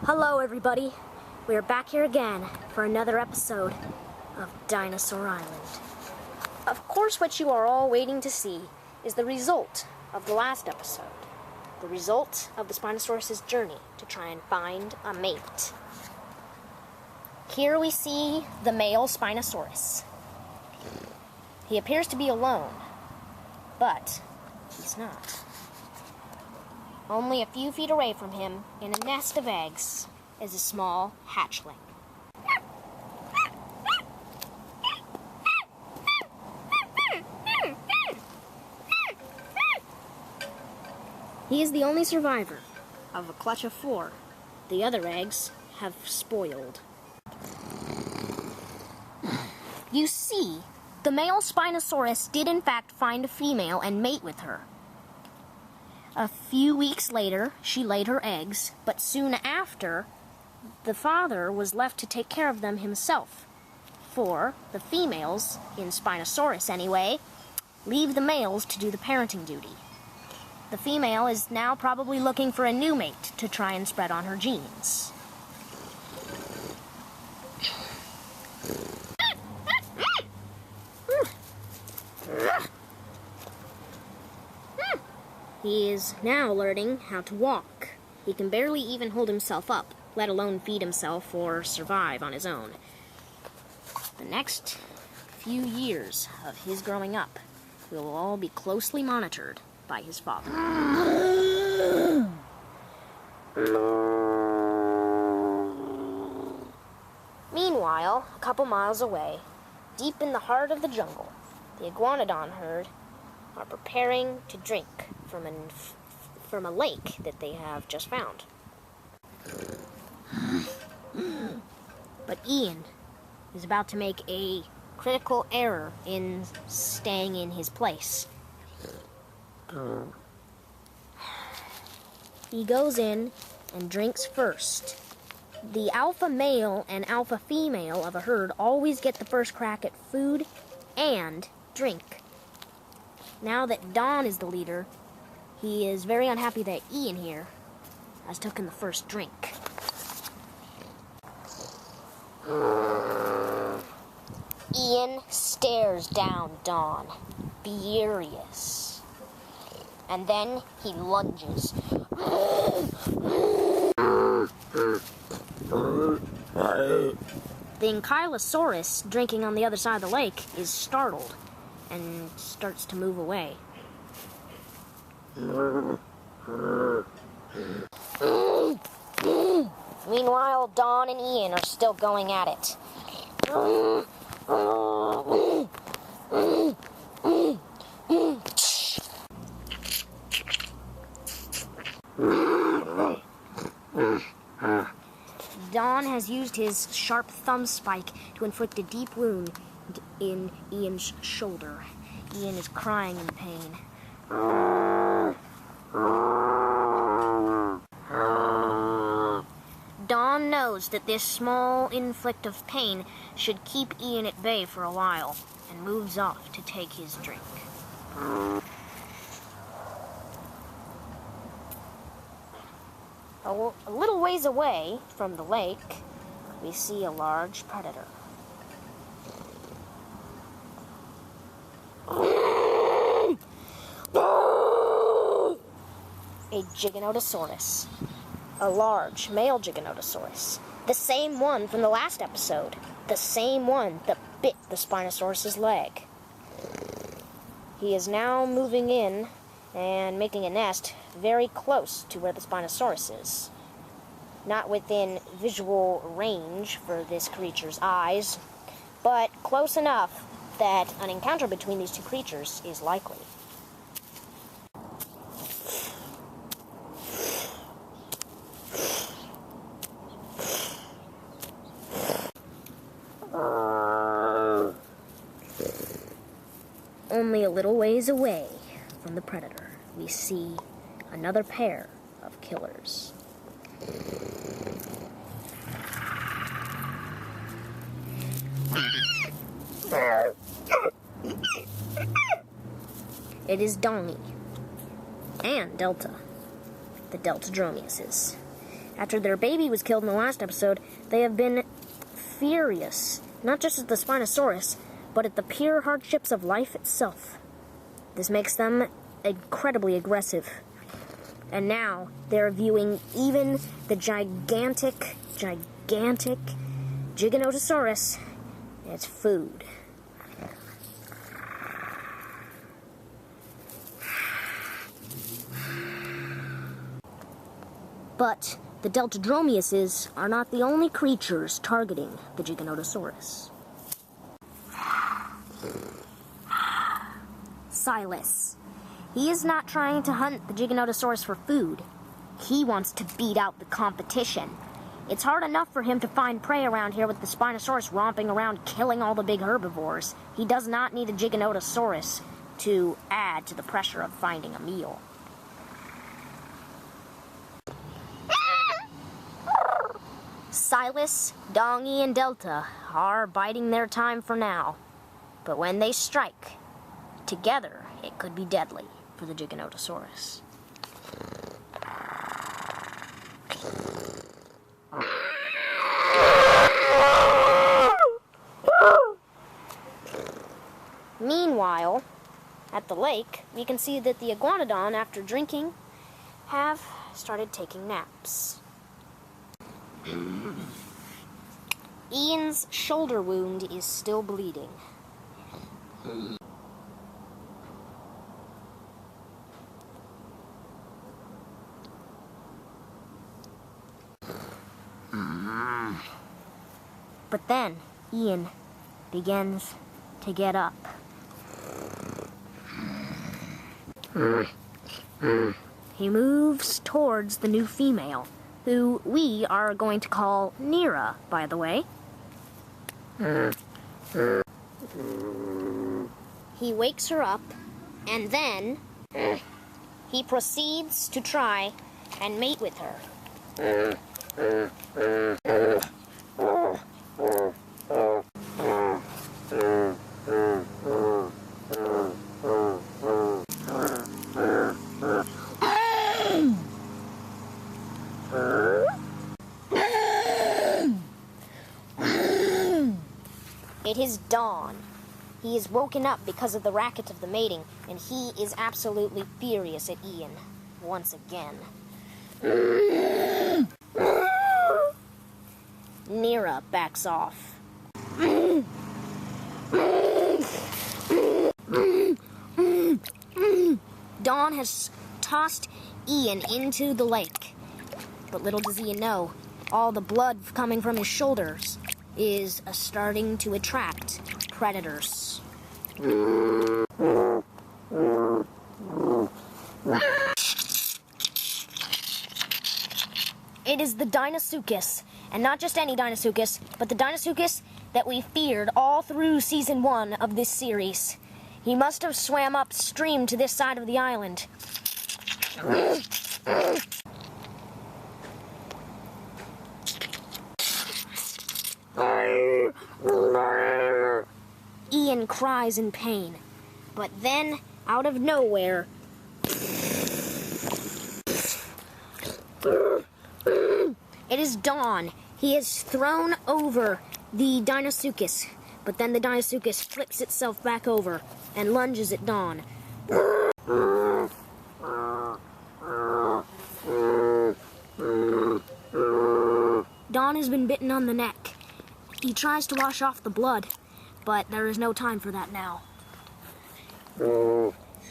Hello everybody, we are back here again for another episode of Dinosaur Island. Of course what you are all waiting to see is the result of the last episode. The result of the Spinosaurus' journey to try and find a mate. Here we see the male Spinosaurus. He appears to be alone, but he's not. Only a few feet away from him, in a nest of eggs, is a small hatchling. He is the only survivor of a clutch of 4. The other eggs have spoiled. You see, the male Spinosaurus did in fact find a female and mate with her. A few weeks later, she laid her eggs, but soon after, the father was left to take care of them himself. For the females, in Spinosaurus anyway, leave the males to do the parenting duty. The female is now probably looking for a new mate to try and spread on her genes. He is now learning how to walk. He can barely even hold himself up, let alone feed himself or survive on his own. The next few years of his growing up will all be closely monitored by his father. Meanwhile, a couple miles away, deep in the heart of the jungle, the iguanodon herd are preparing to drink from a lake that they have just found. But Ian is about to make a critical error in staying in his place. He goes in and drinks first. The alpha male and alpha female of a herd always get the first crack at food and drink. Now that Don is the leader, he is very unhappy that Ian here has taken the first drink. Ian stares down Don, furious. And then he lunges. The BionicleSaurus, drinking on the other side of the lake, is startled and starts to move away. Meanwhile, Don and Ian are still going at it. Don has used his sharp thumb spike to inflict a deep wound in Ian's shoulder. Ian is crying in pain. Don knows that this small inflict of pain should keep Ian at bay for a while, and moves off to take his drink. A little ways away from the lake, we see a large predator. A Giganotosaurus. A large male Giganotosaurus. The same one from the last episode. The same one that bit the Spinosaurus' leg. He is now moving in and making a nest very close to where the Spinosaurus is. Not within visual range for this creature's eyes, but close enough that an encounter between these two creatures is likely. Only a little ways away from the predator, we see another pair of killers. It is Donnie and Delta, the Deltadromiuses. After their baby was killed in the last episode, they have been furious, not just at the Spinosaurus, but at the pure hardships of life itself. This makes them incredibly aggressive. And now they're viewing even the gigantic Giganotosaurus as food. But the Deltadromiuses are not the only creatures targeting the Giganotosaurus. Silas. He is not trying to hunt the Giganotosaurus for food. He wants to beat out the competition. It's hard enough for him to find prey around here with the Spinosaurus romping around killing all the big herbivores. He does not need a Giganotosaurus to add to the pressure of finding a meal. Silas, Dongy, and Delta are biding their time for now. But when they strike, together it could be deadly for the Giganotosaurus. Meanwhile, at the lake, we can see that the iguanodon, after drinking, have started taking naps. Ian's shoulder wound is still bleeding. But then, Ian begins to get up. He moves towards the new female, who we are going to call Nira, by the way. He wakes her up, and then he proceeds to try and mate with her. It is dawn. He is woken up because of the racket of the mating, and he is absolutely furious at Ian once again. Nira backs off. Dawn has tossed Ian into the lake. But little does Ian know, all the blood coming from his shoulders is starting to attract predators. It is the Dinosaurus, and not just any Dinosaurus, but the Dinosaurus that we feared all through Season 1 of this series. He must have swam upstream to this side of the island. Ian cries in pain, but then, out of nowhere, it is Dawn. He is thrown over the Dinosaurus, but then the Dinosaurus flips itself back over and lunges at Dawn. Dawn has been bitten on the neck. He tries to wash off the blood, but there is no time for that now.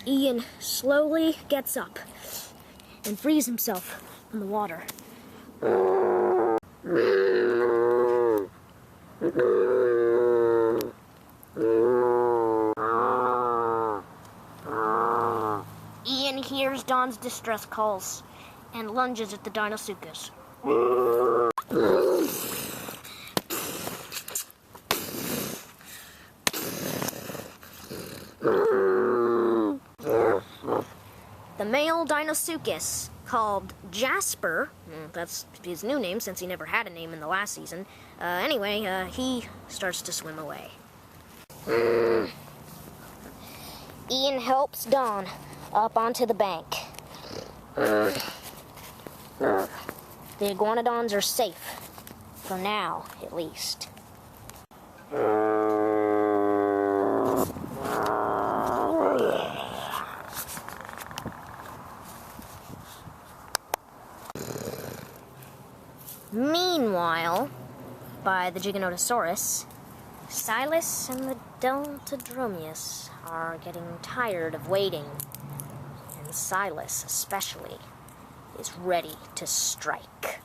Ian slowly gets up and frees himself from the water. Ian hears Dawn's distress calls and lunges at the Dinosaurus. The male Dinosaurus, called Jasper, that's his new name since he never had a name in the last season, he starts to swim away. Ian helps Dawn up onto the bank. The iguanodons are safe. For now, at least. Meanwhile, by the Giganotosaurus, Silas and the Deltadromeus are getting tired of waiting. And Silas, especially, is ready to strike.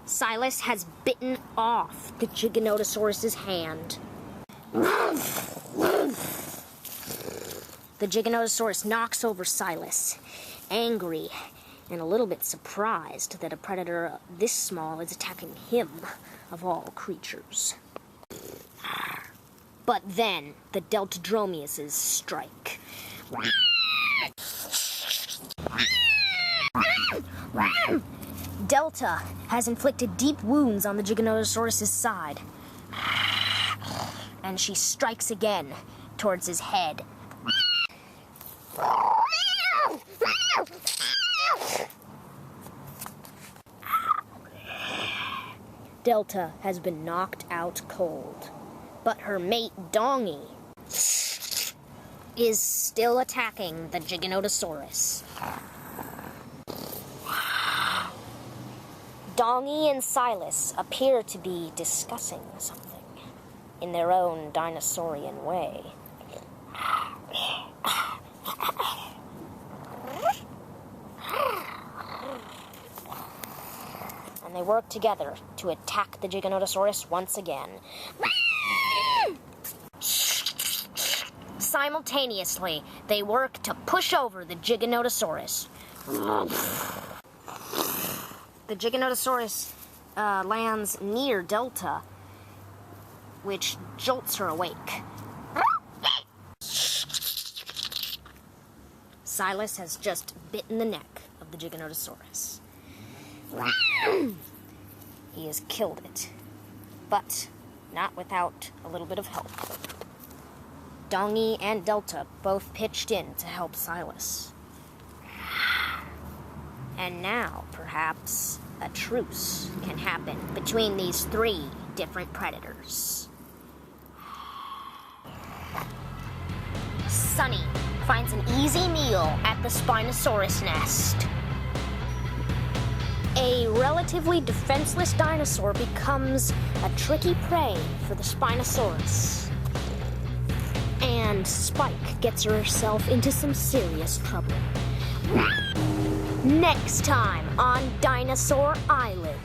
Silas has bitten off the Giganotosaurus's hand. The Giganotosaurus knocks over Silas, angry and a little bit surprised that a predator this small is attacking him, of all creatures. But then, the Deltadromeus' strike. Delta has inflicted deep wounds on the Giganotosaurus' side. And she strikes again towards his head. Delta has been knocked out cold, but her mate Dongy is still attacking the Giganotosaurus. Dongy and Silas appear to be discussing something in their own dinosaurian way. And they work together to attack the Giganotosaurus once again. Simultaneously, they work to push over the Giganotosaurus. The Giganotosaurus lands near Delta, which jolts her awake. Silas has just bitten the neck of the Giganotosaurus. He has killed it, but not without a little bit of help. Dongy and Delta both pitched in to help Silas. And now, perhaps, a truce can happen between these three different predators. Sunny finds an easy meal at the Spinosaurus nest. A relatively defenseless dinosaur becomes a tricky prey for the Spinosaurus. And Spike gets herself into some serious trouble. Next time on Dinosaur Island.